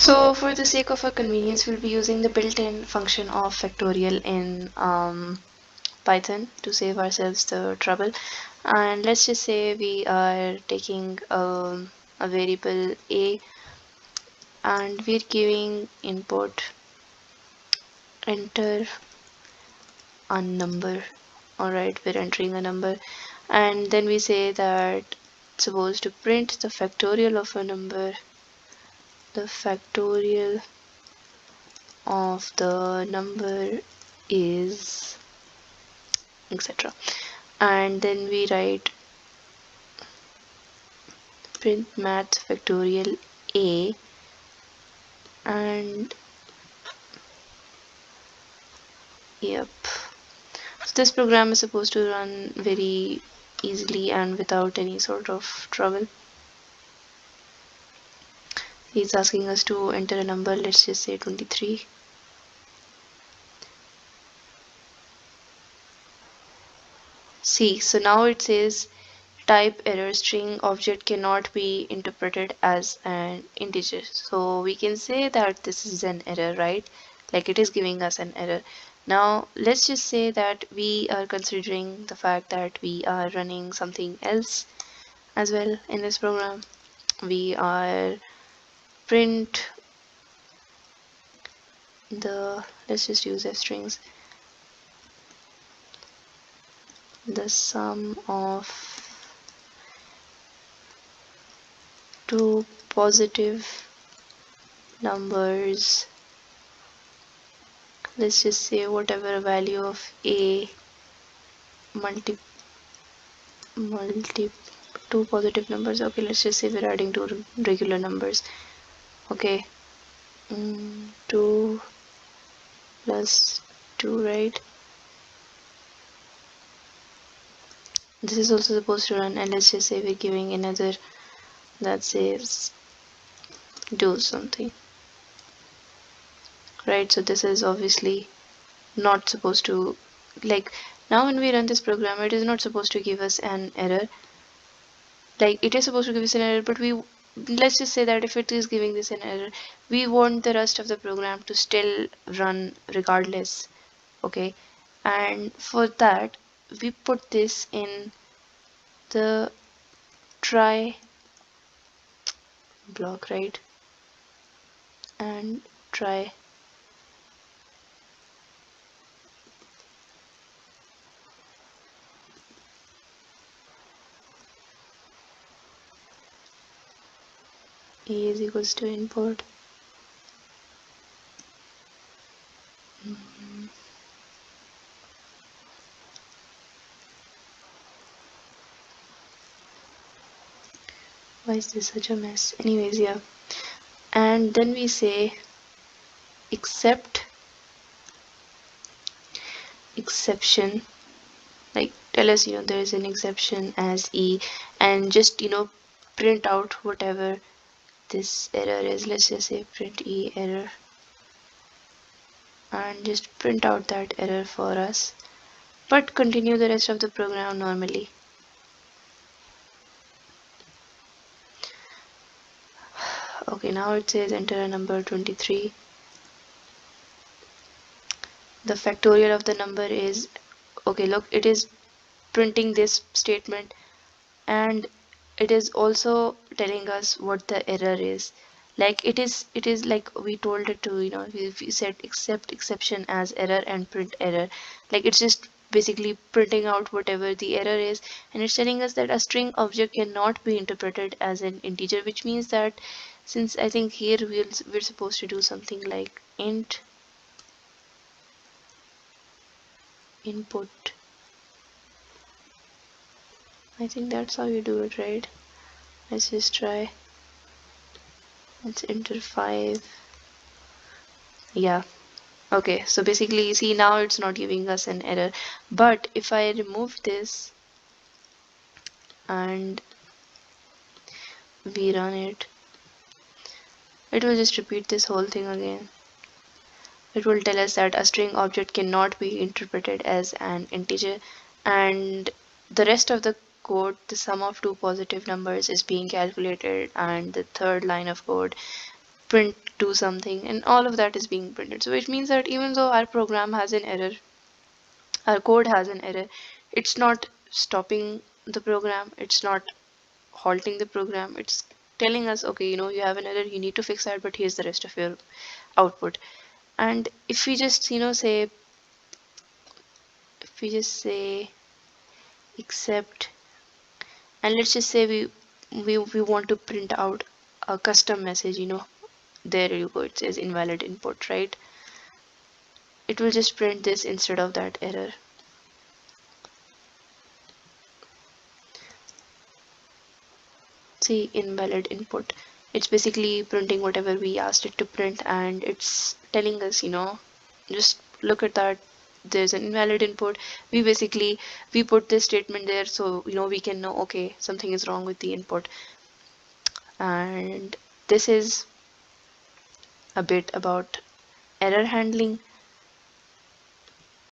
So for the sake of our convenience, we'll be using the built-in function of factorial in Python to save ourselves the trouble. And let's just say we are taking a variable a and we're giving input enter a number. Alright, we're entering a number, and then we say that it's supposed to print the factorial of a number, the factorial of the number is etc. And then we write print math factorial a, and yep, so this program is supposed to run very easily and without any sort of trouble. He's asking us to enter a number, let's just say 23. See, so now it says type error string object cannot be interpreted as an integer. So we can say that this is an error, right? Like it is giving us an error. Now let's just say that we are considering the fact that we are running something else as well in this program. We are print the, let's just use f strings, the sum of two positive numbers, let's just say whatever value of a multi two positive numbers. Okay, let's just say we're adding two regular numbers. Okay, 2 plus 2, right? This is also supposed to run, and let's just say we're giving another that says do something, right? So this is obviously not supposed to, like, now when we run this program, it is not supposed to give us an error. Like it is supposed to give us an error, but we, let's just say that if it is giving this an error, we want the rest of the program to still run regardless. Okay, and for that we put this in the try block, right? And try, a is equals to input why is this such a mess? Anyways, yeah, and then we say except exception, like tell us there is an exception as e, and just print out whatever this error is. Let's just say print e error, and just print out that error for us, but continue the rest of the program normally. Okay, now it says enter a number 23. The factorial of the number is, okay, look, it is printing this statement, and it is also telling us what the error is. Like it is like we told it to, we said accept exception as error and print error. Like it's just basically printing out whatever the error is, and it's telling us that a string object cannot be interpreted as an integer, which means that, since I think here we're supposed to do something like int input. I think that's how you do it, right? Let's just try. Let's enter 5. Yeah. Okay, so basically you see now it's not giving us an error, but if I remove this and we run it, it will just repeat this whole thing again. It will tell us that a string object cannot be interpreted as an integer, and the rest of the code, the sum of two positive numbers is being calculated, and the third line of code print do something, and all of that is being printed. So which means that even though our program has an error, our code has an error, it's not stopping the program, it's not halting the program, it's telling us, okay, you have an error, you need to fix that, but here's the rest of your output. And if we just say except, and let's just say we want to print out a custom message, there you go, it says invalid input, right? It will just print this instead of that error. See, invalid input, it's basically printing whatever we asked it to print, and it's telling us, just look at that, there's an invalid input. We put this statement there so we can know, okay, something is wrong with the input. And this is a bit about error handling.